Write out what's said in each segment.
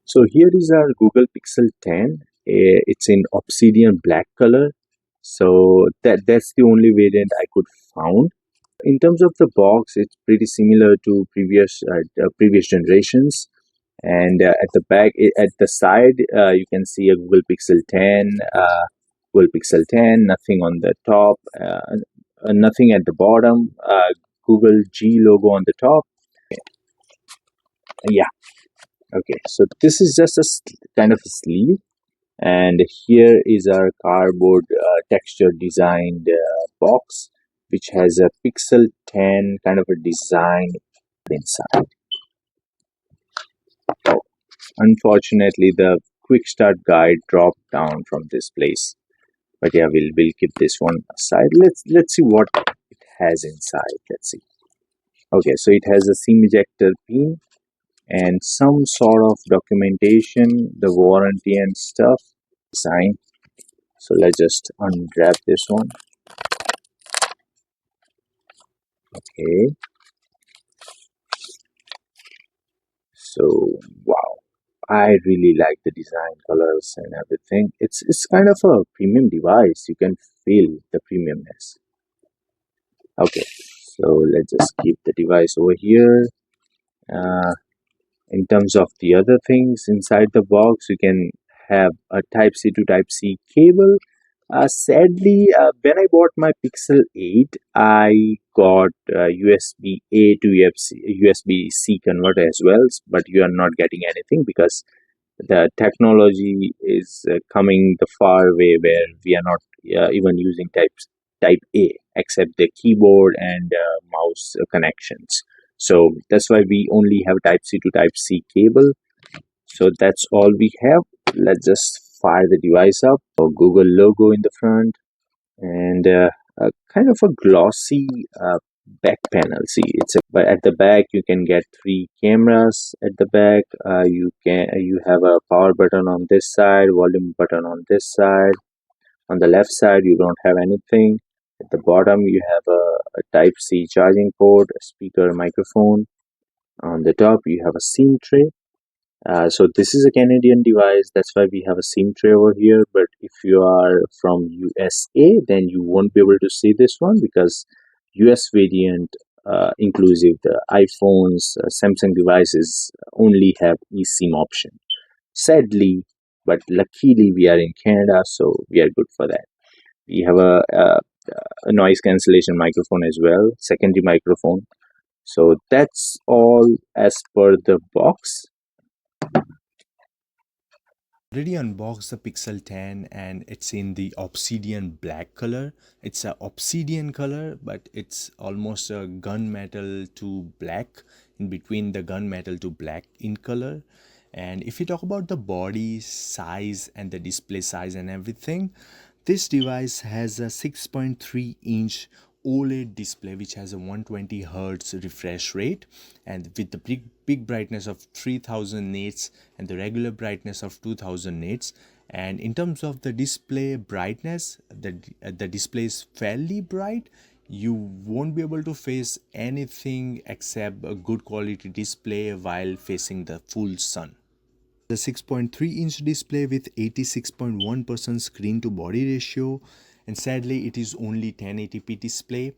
So here is our Google Pixel 10. It's in obsidian black color. So that's the only variant I could found. In terms of the box, it's pretty similar to previous generations. And at the back, at the side, you can see a Google Pixel 10, Google Pixel 10. Nothing on the top, nothing at the bottom. Google G logo on the top. Yeah. Okay. So this is just a kind of a sleeve. And here is our cardboard texture designed box, which has a Pixel 10 kind of a design inside. Oh, unfortunately, the quick start guide dropped down from this place. But yeah, we'll keep this one aside. Let's see what it has inside. Let's see. Okay, so it has a SIM ejector pin and some sort of documentation, the warranty and stuff. Sign. So let's just unwrap this one. Okay. So wow, I really like the design, colors, and everything. It's kind of a premium device. You can feel the premiumness. Okay, so let's just keep the device over here. Uh, in terms of the other things inside the box, you can have a Type C to Type C cable. Sadly, when I bought my Pixel 8, I got USB A to USB C converter as well, but you are not getting anything because the technology is coming the far way where we are not even using type A except the keyboard and mouse connections. So that's why we only have Type C to Type C cable. So that's all we have. Let's just fire the device up. A Google logo in the front and a kind of a glossy back panel. See, but at the back you can get three cameras at the back. You have a power button on this side, volume button on this side. On the left side you don't have anything. At the bottom you have a Type C charging port, a speaker, microphone. On the top you have a SIM tray. So this is a Canadian device, that's why we have a SIM tray over here. But if you are from USA, then you won't be able to see this one because US variant, inclusive the iPhones, Samsung devices only have eSIM option. Sadly, but luckily we are in Canada, so we are good for that. We have a noise cancellation microphone as well, secondary microphone. So that's all as per the box. Already unboxed the Pixel 10 and it's in the obsidian black color. It's a obsidian color, but it's almost a gunmetal to black, in between the gunmetal to black in color. And if you talk about the body size and the display size and everything, this device has a 6.3-inch OLED display which has a 120 Hz refresh rate, and with the big brightness of 3000 nits and the regular brightness of 2000 nits. And in terms of the display brightness, the display is fairly bright. You won't be able to face anything except a good quality display while facing the full sun. The 6.3-inch display with 86.1% screen to body ratio, and sadly it is only 1080p display.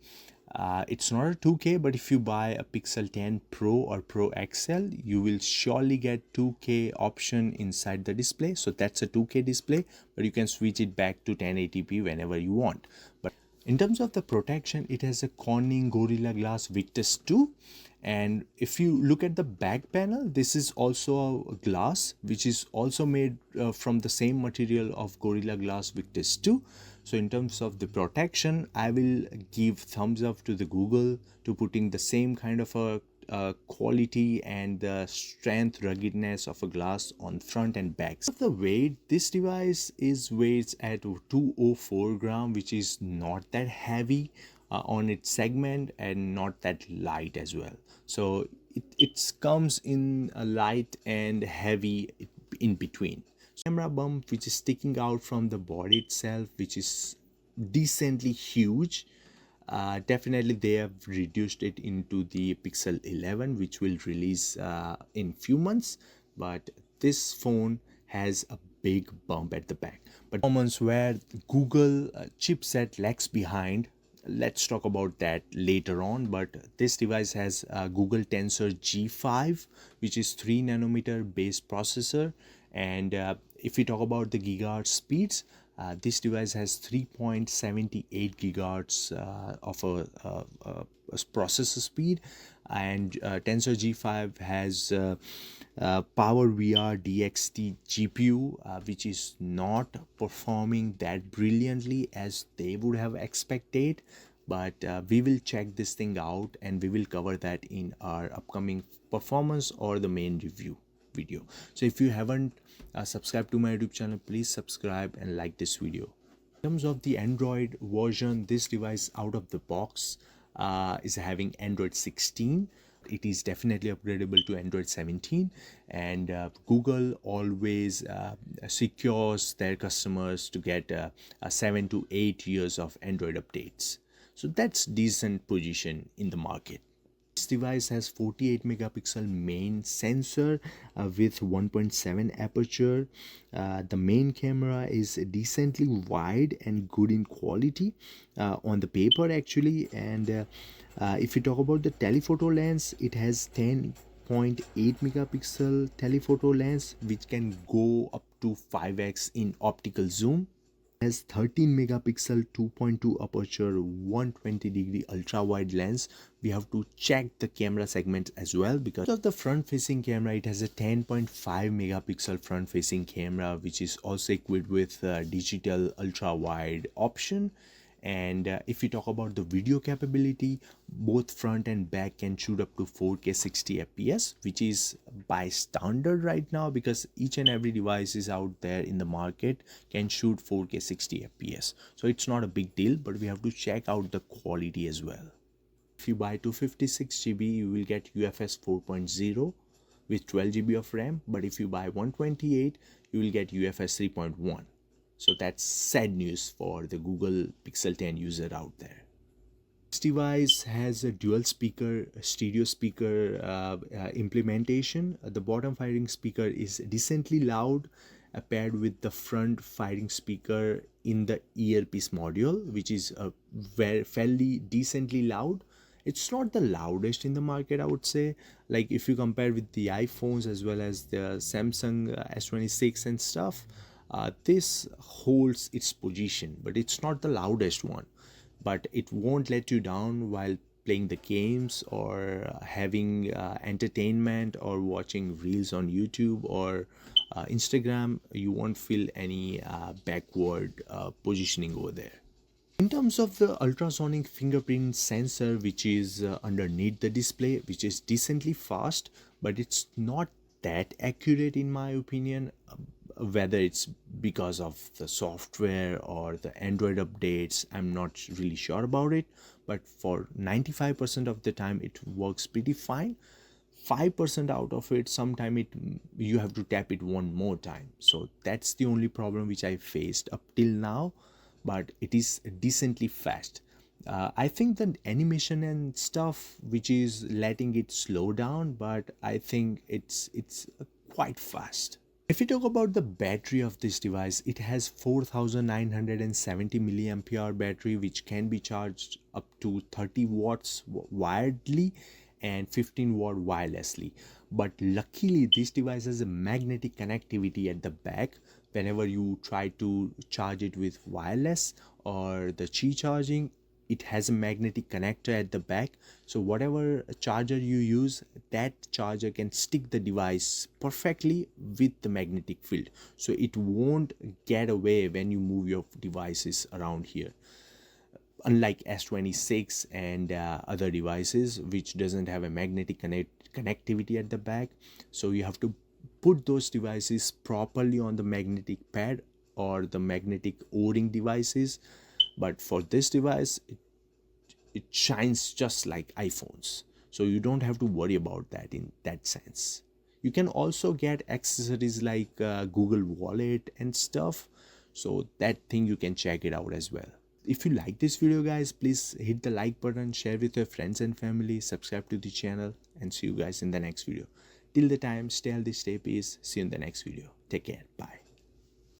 It's not a 2K, but if you buy a Pixel 10 Pro or Pro XL, you will surely get 2K option inside the display. So that's a 2K display, but you can switch it back to 1080p whenever you want. But in terms of the protection, it has a Corning Gorilla Glass Victus 2. And if you look at the back panel, this is also a glass which is also made from the same material of Gorilla Glass Victus 2. So in terms of the protection, I will give thumbs up to the Google to putting the same kind of a quality and the strength ruggedness of a glass on front and back. Of the weight, this device is weighs at 204 gram, which is not that heavy on its segment and not that light as well. So it comes in a light and heavy in between. Camera bump which is sticking out from the body itself, which is decently huge. Definitely they have reduced it into the Pixel 11, which will release in few months, but this phone has a big bump at the back. But performance where Google chipset lags behind, let's talk about that later on. But this device has Google Tensor G5, which is 3 nanometer based processor. And if we talk about the gigahertz speeds, this device has 3.78 gigahertz of a processor speed, and Tensor G5 has Power VR DXT GPU, which is not performing that brilliantly as they would have expected. But we will check this thing out and we will cover that in our upcoming performance or the main review video. So if you haven't subscribed to my YouTube channel, please subscribe and like this video. In terms of the Android version, this device out of the box is having Android 16. It is definitely upgradable to Android 17, and Google always secures their customers to get 7 to 8 years of Android updates. So that's decent position in the market. This device has 48 megapixel main sensor with 1.7 aperture. The main camera is decently wide and good in quality on the paper actually. And if you talk about the telephoto lens, it has 10.8 megapixel telephoto lens which can go up to 5x in optical zoom. Has 13 megapixel 2.2 aperture 120 degree ultra wide lens. We have to check the camera segment as well. Because of the front facing camera, it has a 10.5 megapixel front facing camera which is also equipped with digital ultra wide option. And if we talk about the video capability, both front and back can shoot up to 4K 60 fps, which is by standard right now, because each and every device is out there in the market can shoot 4K 60 fps. So it's not a big deal, but we have to check out the quality as well. If you buy 256GB, you will get UFS 4.0 with 12GB of RAM, but if you buy 128, you will get UFS 3.1. So that's sad news for the Google Pixel 10 user out there. This device has a dual speaker, stereo speaker implementation. The bottom firing speaker is decently loud paired with the front firing speaker in the earpiece module, which is very fairly decently loud. It's not the loudest in the market, I would say. Like if you compare with the iPhones as well as the Samsung S26 and stuff, this holds its position, but it's not the loudest one. But it won't let you down while playing the games or having entertainment or watching reels on YouTube or Instagram. You won't feel any backward positioning over there. In terms of the ultrasonic fingerprint sensor, which is underneath the display, which is decently fast, but it's not that accurate in my opinion. Whether it's because of the software or the Android updates, I'm not really sure about it, but for 95% of the time it works pretty fine. 5% out of it, sometime you have to tap it one more time. So that's the only problem which I faced up till now, but it is decently fast. I think the animation and stuff which is letting it slow down, but I think it's quite fast. If we talk about the battery of this device, it has 4970 milliampere battery which can be charged up to 30 watts wiredly and 15 watt wirelessly. But luckily this device has a magnetic connectivity at the back. Whenever you try to charge it with wireless or the Qi charging, it has a magnetic connector at the back, so whatever charger you use, that charger can stick the device perfectly with the magnetic field, so it won't get away when you move your devices around here, unlike S26 and other devices which doesn't have a magnetic connectivity at the back. So you have to put those devices properly on the magnetic pad or the magnetic o-ring devices. But for this device, it shines just like iPhones, so you don't have to worry about that in that sense. You can also get accessories like Google Wallet and stuff, so that thing you can check it out as well. If you like this video guys, please hit the like button, share with your friends and family, subscribe to the channel, and see you guys in the next video. Till the time, stay healthy, stay peace. See you in the next video. Take care. Bye.